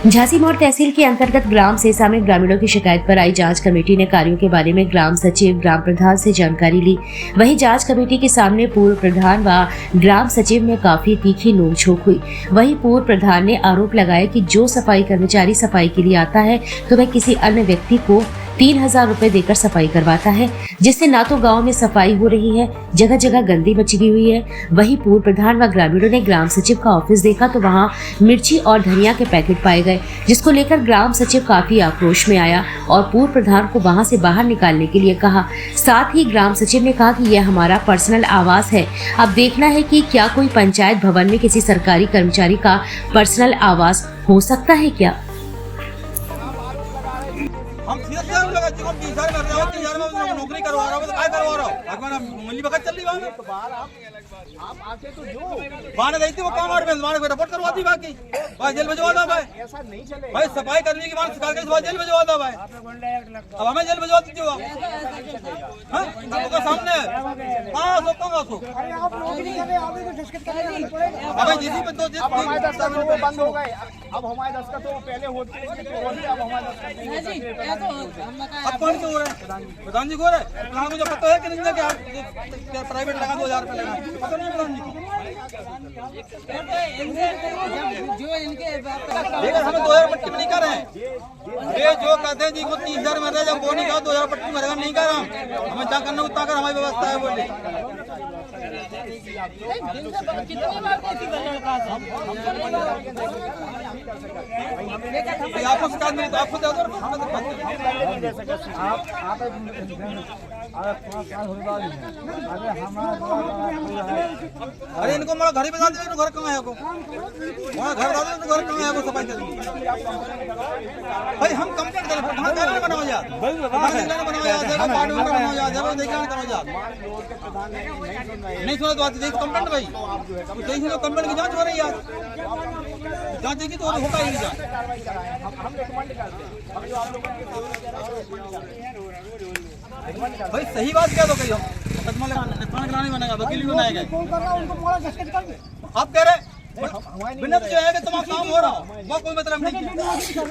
झांसी मोड़ तहसील के अंतर्गत ग्राम सेसा में ग्रामीणों की शिकायत पर आई जांच कमेटी ने कार्यों के बारे में ग्राम सचिव ग्राम प्रधान से जानकारी ली। वहीं जांच कमेटी के सामने पूर्व प्रधान व ग्राम सचिव में काफी तीखी नोकझोंक हुई। वहीं पूर्व प्रधान ने आरोप लगाया कि जो सफाई कर्मचारी सफाई के लिए आता है तो वह किसी अन्य व्यक्ति को 3000 रुपए देकर सफाई करवाता है, जिससे ना तो गांव में सफाई हो रही है, जगह जगह गंदगी मची हुई है। वहीं पूर्व प्रधान व ग्रामीणों ने ग्राम सचिव का ऑफिस देखा तो वहां मिर्ची और धनिया के पैकेट पाए गए, जिसको लेकर ग्राम सचिव काफी आक्रोश में आया और पूर्व प्रधान को वहां से बाहर निकालने के लिए कहा। साथ ही ग्राम सचिव ने कहा कि यह हमारा पर्सनल आवास है, अब देखना है कि क्या कोई पंचायत भवन में किसी सरकारी कर्मचारी का पर्सनल आवास हो सकता है क्या। हम नौकरी करवा रहा हूँ तो काय करवा रहा हूँ मिली वक्त चल रही आप आके तो जो वहाँ गई थी वो काम वहाँ रिपोर्ट करवाती बाकी भाई जेल भिजवा दो भाई, ऐसा नहीं चलेगा भाई। सफाई करने की बात सिखा के जेल भिजवा दो भाई, अब हमें जेल भिजवा दीजिए आपके सामने। हाँ सो कम सो अभी जिसी पे तो बंद हो गए। अब हमारे दस्तखत तो पहले होते अब हमारे अब कौन क्यों हो रहा है? प्रधान जी को हो रहा है। मुझे पता है कि नहीं क्या प्राइवेट लगा 2000 रुपये लगा, पता नहीं प्रधान जी जो इनके हमें 2000 पट्टी नहीं कर रहे हैं। ये जो कहते हैं जी को 30,000 में जब वो नहीं कहा 2000 पट्टी मरेगा नहीं कर रहा हमें क्या करना उतना कर हमारी व्यवस्था है बोले। आपको शिकायत मिली तो आप खुद अरे इनको मेरा घर ही बता दे घर कहाँ है को घर बता दे घर कहाँ है को सफाई कर भाई हम कंप्लेंट करें प्रधान बनाओ यार बनाओ यार नहीं सुना तो आती देखो कंप्लेंट भाई देखिए तो कंप्लेंट की जांच हो रही है यार जांच की तो होगा ही जांच। भाई सही बात क्या तो कही हम कराने बनेगा वकील भी बनाएगा। आप कह रहे बिना तो जो है कि तुम्हारा काम हो रहा हो वो कोई मतलब नहीं है।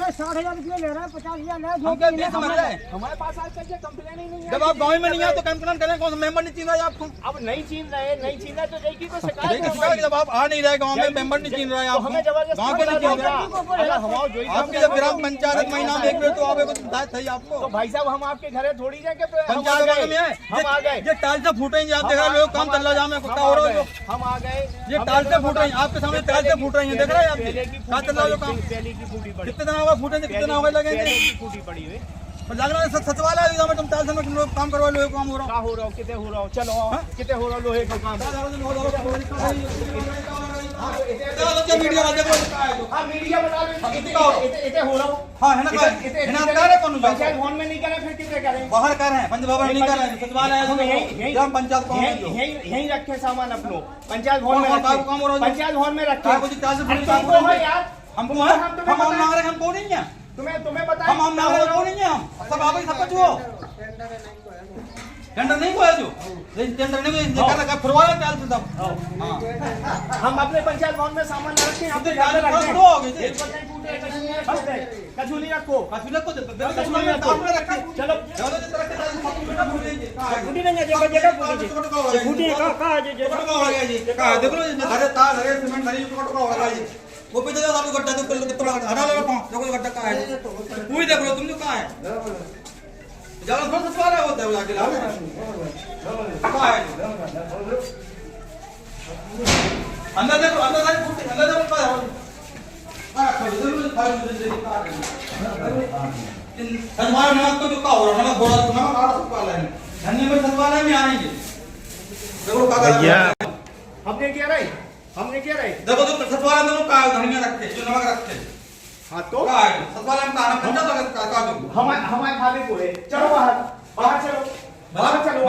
60,000 रुपये ले रहे हैं 50,000 हमारे पास आज तक कंप्लेन ही नहीं है। जब आप गाँव में नहीं आए तो कंप्लेन करें कौन सा मेंबर नहीं चीन रहा है आपको। अब नहीं चीन रहे तो देखिए तो शिकायत जब आप आ नहीं रहे गाँव में मेंबर नहीं चीन रहा है हमें जबरदस्त गाँव के नहीं आपके जब ग्राम पंचायत महीना में एक बार तो आप दायित्व है आपको। तो भाई साहब हम आपके घर थोड़ी जाएंगे पंचायत में हम आ गए ये टाल से फूटेंगे आप देख रहे लोग काम चल रहा है कुत्ता हो रहा है हम आ गए ये टाल से फूट रही है आपके सामने टाल से फूट रही है देख रहे हैं आप क्या चल रहा है काम कितने दिन होगा फूटेंगे कितने दिन होगा लगेंगे फूटी पड़ी हुई लग रहा है सचवाला है तुम टाल से लोग काम करवा लोहे काम हो रहा हो रहा कितने हो रहा चलो कितने हो रहा लोहे का काम मीडिया पंचायत भवन में नहीं करें फिर कितने करें बाहर कर रहे हैं पंच भवन नहीं कर रहे हैं सचिवालय ग्राम पंचायत यहीं रखे सामान अपनो पंचायत भवन में पंचायत भवन में रखे हमको हम नागरिक हमको नहीं है तुम्हें बता हम नागरिक को नहीं है हम सब आप ही सब कुछ हो टेंडर नहीं हुआ जो टेंडर नहीं हुआ लगा फुरवाया टाल से सब हम अपने पंचायत भवन में सामान न रखें हम हो गए कचूली रखो चलो वो पे जाओ आप गड्ढा तो कितना हरा लगा देखो गड्ढा कहाँ है पूरी देख लो तुम जो कहाँ है ज्यादा थोड़ा सवाल है होता है वो आगे कहाँ है अंदर देखो अंदर देखो कहाँ है हमारा नमक तो जो का हो रहा नमक बोला नमक आ सकता है धनिया में सवाल है में आएंगे देखो भैया हमने क्या रहे देखो तो सतवाला में का धनिया रखते जो नमक रखते हाँ तो का है सतवाला में खाना पंजा तो का दो हमारे खाने को है चलो बाहर चलो बाहर चलो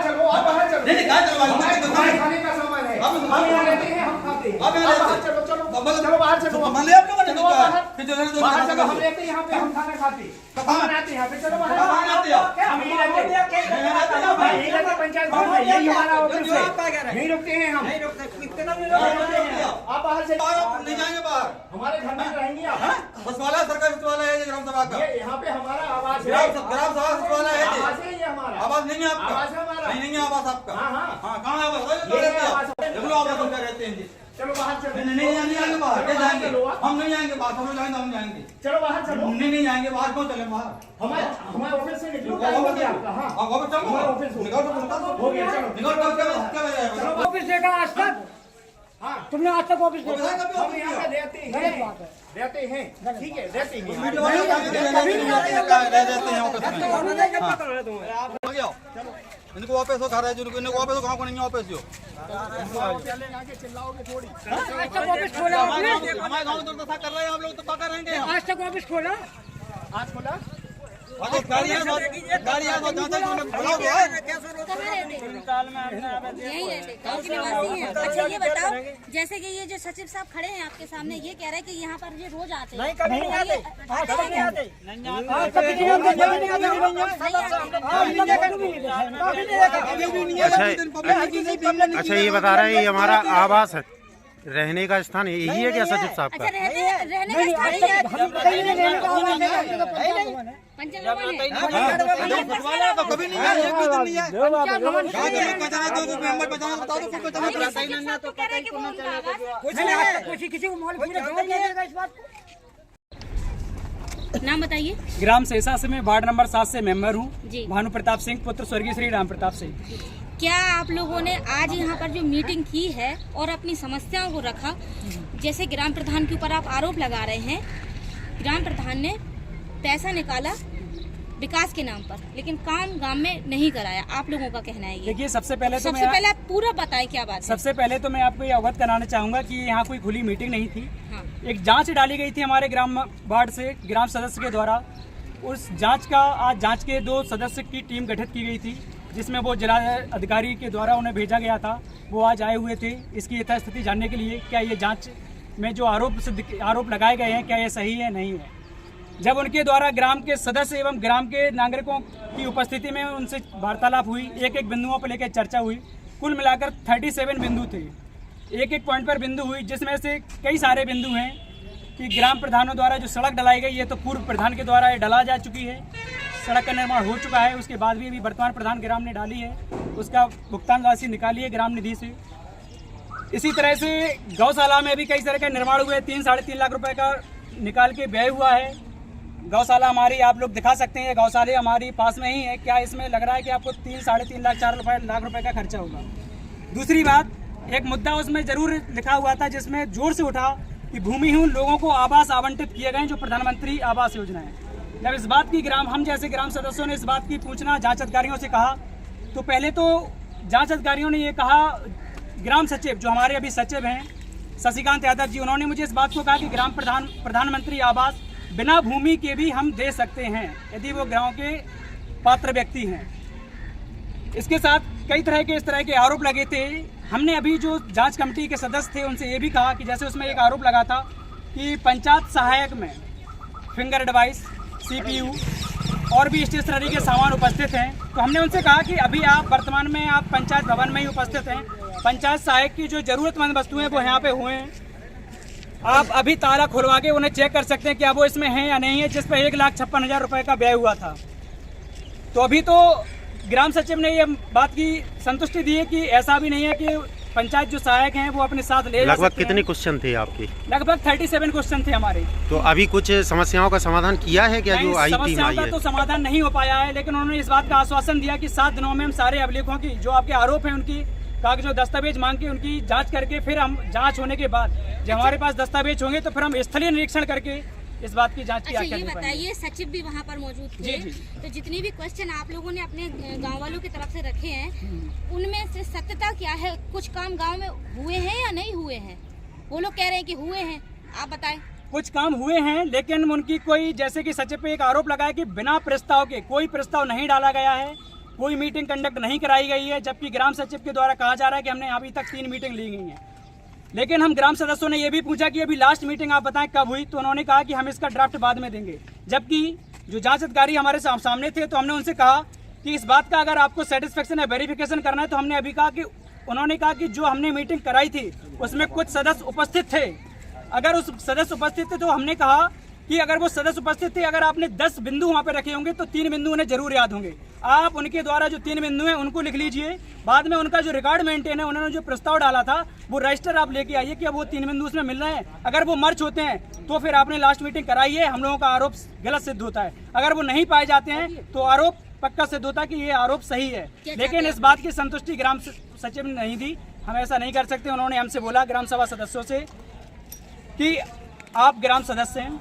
चलो आप बाहर चलो नहीं कहां चलो हमारे खाने का सामान है हम यहाँ रहते हैं हम खाते हैं अब यहाँ बाहर लेते। चलो, चलो, अब मतलब- चलो बाहर चलो। तो मान लिया आपने बने चलो तो क्या है? बाहर। फिर जो है तो बाहर खाना चलो, हम खाते। लेते हैं यहाँ पे, हम खाना खाते। तो कहाँ? हम आते हैं यहाँ पे, चलो बाहर। कहाँ आते हो? हम यहीं रहते हैं। यहीं रहते हैं पंचायत भवन में, यही हमारा ऑफिस है। यहीं रुकते हैं हम। आप बाहर से आप नहीं जाएंगे बाहर। हमारे घर में रहेंगे आप। हाँ? सचिवालय सरकारी सचिवालय है ये ग्राम सभा का। ये यहाँ पे हमारा आवास है। ग्राम सभा सचिवालय है ये। आवास है ये हमारा। आवास नहीं है आपका? आवास है हमारा। नहीं है आवास आपका। हाँ, हाँ। हाँ, कहाँ है आवास? ये है आवास। देख लो आवास में रहते हैं जी। चलो बाहर चलो। नहीं जाएंगे बाहर। चलो क्या बाहर जाएंगे? चलो आप। हम नहीं जाएंगे बाहर। हम लोग जाएंगे हम जाएंगे। चलो बाहर चलो। नहीं जाएंगे बाहर। क्यों चले बाहर? हमारे ऑफिस से निकलो। टाइम हो गया आपका। हाँ, हाँ, वापस चलो। हमारे ऑफिस हो निकल तो हो गया, चलो। निकल तो क्या बजा है? चलो ऑफिस देखा आज तक। हाँ, तुमने आज तक ऑफिस देखा? ऑफिस है, कभी हम ऑफिस यहाँ किया? पे रहते हैं। रहते हैं, ठीक है, रहते हैं। मीडिया वाले कभी नहीं रह जाते हैं ऑफिस में। आ गया। इनको वापस हो घर है जिनको इनको वापस हो गाँव को नहीं वापस हो। चिल्लाओगे थोड़ी। आज तक ऑफिस खोला आपने? हमारे गाँव तो कर रहे हैं हम लोग तो पका रहेंगे। आज तक ऑफिस खोला? आज खोला? गाड़ियाँ बुलाओ यही रहते गाँव के निवासी हैं। अच्छा ये बताओ, जैसे कि ये जो सचिव साहब खड़े हैं आपके सामने, ये कह रहे हैं कि यहाँ पर ये रोज आते हैं। कभी नहीं आते। आते हैं क्या? अच्छा ये बता रहे हैं ये हमारा आवास है, रहने का स्थान यही है क्या सचिव साहब अच्छा का? रहने का स्थान ही है। पंचायत भवन है। कभी नहीं है एक भी दिन नहीं है। गाँव के लोग पहचाना दो मेंबर पहचाना बता दो फिर पहचाना। सचिव साहब तो कह रहे हैं कि वो उनका आवास। किसी को मालूम पूरे गाँव में देगा इस बात को? नाम बताइए। ग्राम सेसा से मैं वार्ड नंबर 7 से मेंबर हूँ। जी। भानु प्रताप सिंह पुत्र स्वर्गीय श्री राम प्रताप सिंह। क्या आप लोगों ने आज यहाँ पर जो मीटिंग की है और अपनी समस्याओं को रखा, जैसे ग्राम प्रधान के ऊपर आप आरोप लगा रहे हैं, ग्राम प्रधान ने पैसा निकाला विकास के नाम पर, लेकिन काम गांव में नहीं कराया, आप लोगों का कहना है ये। देखिए सबसे पहले आप पूरा बताएं क्या बात है। सबसे पहले तो मैं आपको ये अवगत कराना चाहूँगा कि यहाँ कोई खुली मीटिंग नहीं थी। हाँ। एक जांच डाली गई थी हमारे ग्राम वार्ड से ग्राम सदस्य के द्वारा। उस जांच का आज जांच के 2 सदस्य की टीम गठित की गई थी, जिसमें वो जिला अधिकारी के द्वारा उन्हें भेजा गया था। वो आज आए हुए थे इसकी यथास्थिति जानने के लिए, क्या ये जांच में जो आरोप लगाए गए हैं क्या ये सही है नहीं है। जब उनके द्वारा ग्राम के सदस्य एवं ग्राम के नागरिकों की उपस्थिति में उनसे वार्तालाप हुई, एक एक बिंदुओं पर लेकर चर्चा हुई। कुल मिलाकर 37 बिंदु थे, एक एक पॉइंट पर बिंदु हुई, जिसमें से कई सारे बिंदु हैं कि ग्राम प्रधानों द्वारा जो सड़क डलाई गई ये तो पूर्व प्रधान के द्वारा ये डला जा चुकी है, सड़क का निर्माण हो चुका है। उसके बाद भी अभी वर्तमान प्रधान ग्राम ने डाली है, उसका भुगतान राशि निकाली है ग्राम निधि से। इसी तरह से गौशाला में भी कई तरह के निर्माण हुए, 3-3.5 लाख रुपए का निकाल के व्यय हुआ है। गौशाला हमारी आप लोग दिखा सकते हैं, गौशाला हमारी पास में ही है। क्या इसमें लग रहा है कि आपको 3-3.5 लाख 4 लाख रुपए का खर्चा होगा। दूसरी बात, एक मुद्दा उसमें जरूर लिखा हुआ था जिसमें जोर से उठा कि भूमिहीन लोगों को आवास आवंटित किए गए जो प्रधानमंत्री आवास योजना है। जब इस बात की हम जैसे ग्राम सदस्यों ने इस बात की पूछना जांच अधिकारियों से कहा, तो पहले तो जांच अधिकारियों ने ये कहा, ग्राम सचिव जो हमारे अभी सचिव हैं शशिकांत यादव जी, उन्होंने मुझे इस बात को कहा कि ग्राम प्रधानमंत्री आवास बिना भूमि के भी हम दे सकते हैं यदि वो गांव के पात्र व्यक्ति हैं। इसके साथ कई तरह के इस तरह के आरोप लगे थे। हमने अभी जो जांच कमेटी के सदस्य थे उनसे ये भी कहा कि जैसे उसमें एक आरोप लगा था कि पंचायत सहायक में फिंगर डिवाइस, CPU और भी स्टेशनरी के सामान उपस्थित हैं। तो हमने उनसे कहा कि अभी आप वर्तमान में आप पंचायत भवन में ही उपस्थित हैं, पंचायत सहायक की जो ज़रूरतमंद वस्तुएं वो यहाँ पे हुए हैं, आप अभी ताला खुलवा के उन्हें चेक कर सकते हैं क्या वो इसमें है या नहीं है, जिस पर 1,56,000 रुपये का व्यय हुआ था। तो अभी तो ग्राम सचिव ने ये बात की संतुष्टि दी है कि ऐसा भी नहीं है कि पंचायत जो सहायक हैं वो अपने साथ ले जा सकते हैं। लगभग कितने क्वेश्चन थे आपके? लगभग 37 क्वेश्चन थे हमारे। तो अभी कुछ समस्याओं का समाधान किया है क्या जो आई टीम समस्याओं आई का है? तो समाधान नहीं हो पाया है, लेकिन उन्होंने इस बात का आश्वासन दिया कि 7 दिनों में हम सारे अभिलेखों की जो आपके आरोप हैं उनकी कागज और दस्तावेज मांग के उनकी जांच करके फिर हम जांच होने के बाद जब हमारे पास दस्तावेज होंगे तो फिर हम स्थलीय निरीक्षण करके इस बात की जांच की अच्छा ये बताइए, सचिव भी वहाँ पर मौजूद थे, तो जितनी भी क्वेश्चन आप लोगों ने अपने गांव वालों की तरफ से रखे हैं उनमें से सत्यता क्या है? कुछ काम गांव में हुए हैं या नहीं हुए हैं? वो लोग कह रहे हैं कि हुए हैं, आप बताएं। कुछ काम हुए हैं, लेकिन उनकी कोई, जैसे कि सचिव पे एक आरोप लगाया कि बिना प्रस्ताव के कोई प्रस्ताव नहीं डाला गया है, कोई मीटिंग कंडक्ट नहीं कराई गई है, जबकि ग्राम सचिव के द्वारा कहा जा रहा है कि हमने अभी तक 3 मीटिंग ली गई हैं। लेकिन हम ग्राम सदस्यों ने ये भी पूछा कि अभी लास्ट मीटिंग आप बताएं कब हुई, तो उन्होंने कहा कि हम इसका ड्राफ्ट बाद में देंगे। जबकि जो जांच अधिकारी हमारे सामने थे, तो हमने उनसे कहा कि इस बात का अगर आपको सेटिस्फेक्शन है, वेरिफिकेशन करना है, तो हमने अभी कहा कि उन्होंने कहा कि जो हमने मीटिंग कराई थी उसमें कुछ सदस्य उपस्थित थे। अगर उस सदस्य उपस्थित थे तो हमने कहा कि अगर वो सदस्य उपस्थित थे, अगर आपने 10 बिंदु वहाँ पे रखे होंगे तो 3 बिंदु उन्हें जरूर याद होंगे। आप उनके द्वारा जो 3 बिंदु हैं उनको लिख लीजिए। बाद में उनका जो रिकॉर्ड मेंटेन है, उन्होंने जो प्रस्ताव डाला था वो रजिस्टर आप लेके आइए कि अब वो 3 बिंदु उसमें मिल रहे हैं। अगर वो मर्ज होते हैं तो फिर आपने लास्ट मीटिंग कराई है, हम लोगों का आरोप गलत सिद्ध होता है। अगर वो नहीं पाए जाते हैं तो आरोप पक्का सिद्ध होता है कि ये आरोप सही है। लेकिन इस बात की संतुष्टि ग्राम सचिव ने नहीं दी। हम ऐसा नहीं कर सकते। उन्होंने हमसे बोला, ग्राम सभा सदस्यों से, कि आप ग्राम सदस्य हैं,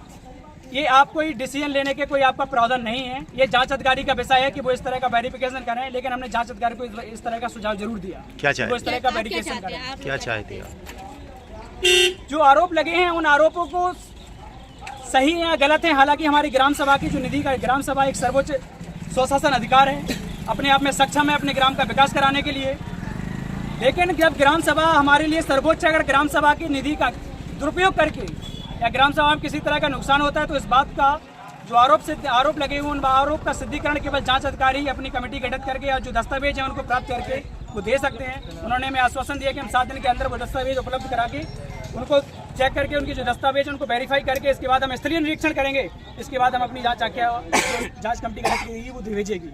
ये आप कोई डिसीजन लेने के कोई आपका प्रावधान नहीं है, ये जांच अधिकारी का विषय है कि वो इस तरह का वेरिफिकेशन करें। लेकिन हमने जांच अधिकारी को इस तरह का सुझाव जरूर दिया। क्या चाहते वो इस तरह का वेरिफिकेशन करें। क्या चाहते हैं? जो आरोप लगे हैं उन आरोपों को सही है या गलत है। हालांकि हमारी ग्राम सभा की जो निधि का, ग्राम सभा एक सर्वोच्च स्वशासन अधिकार है, अपने आप में सक्षम है अपने ग्राम का विकास कराने के लिए। लेकिन जब ग्राम सभा हमारे लिए सर्वोच्च, अगर ग्राम सभा की निधि का दुरुपयोग करके या ग्राम सभा में किसी तरह का नुकसान होता है, तो इस बात का जो आरोप लगे हुए उन आरोप का सिद्धिकरण केवल जांच अधिकारी अपनी कमेटी गठित करके या जो दस्तावेज है उनको प्राप्त करके वो दे सकते हैं। उन्होंने हमें आश्वासन दिया कि हम 7 दिन के अंदर वो दस्तावेज उपलब्ध करा के उनको चेक करके उनके जो दस्तावेज उनको वेरीफाई करके इसके बाद हम स्थलीय निरीक्षण करेंगे। इसके बाद हम अपनी जांच कमेटी गठित की वो भेजेगी।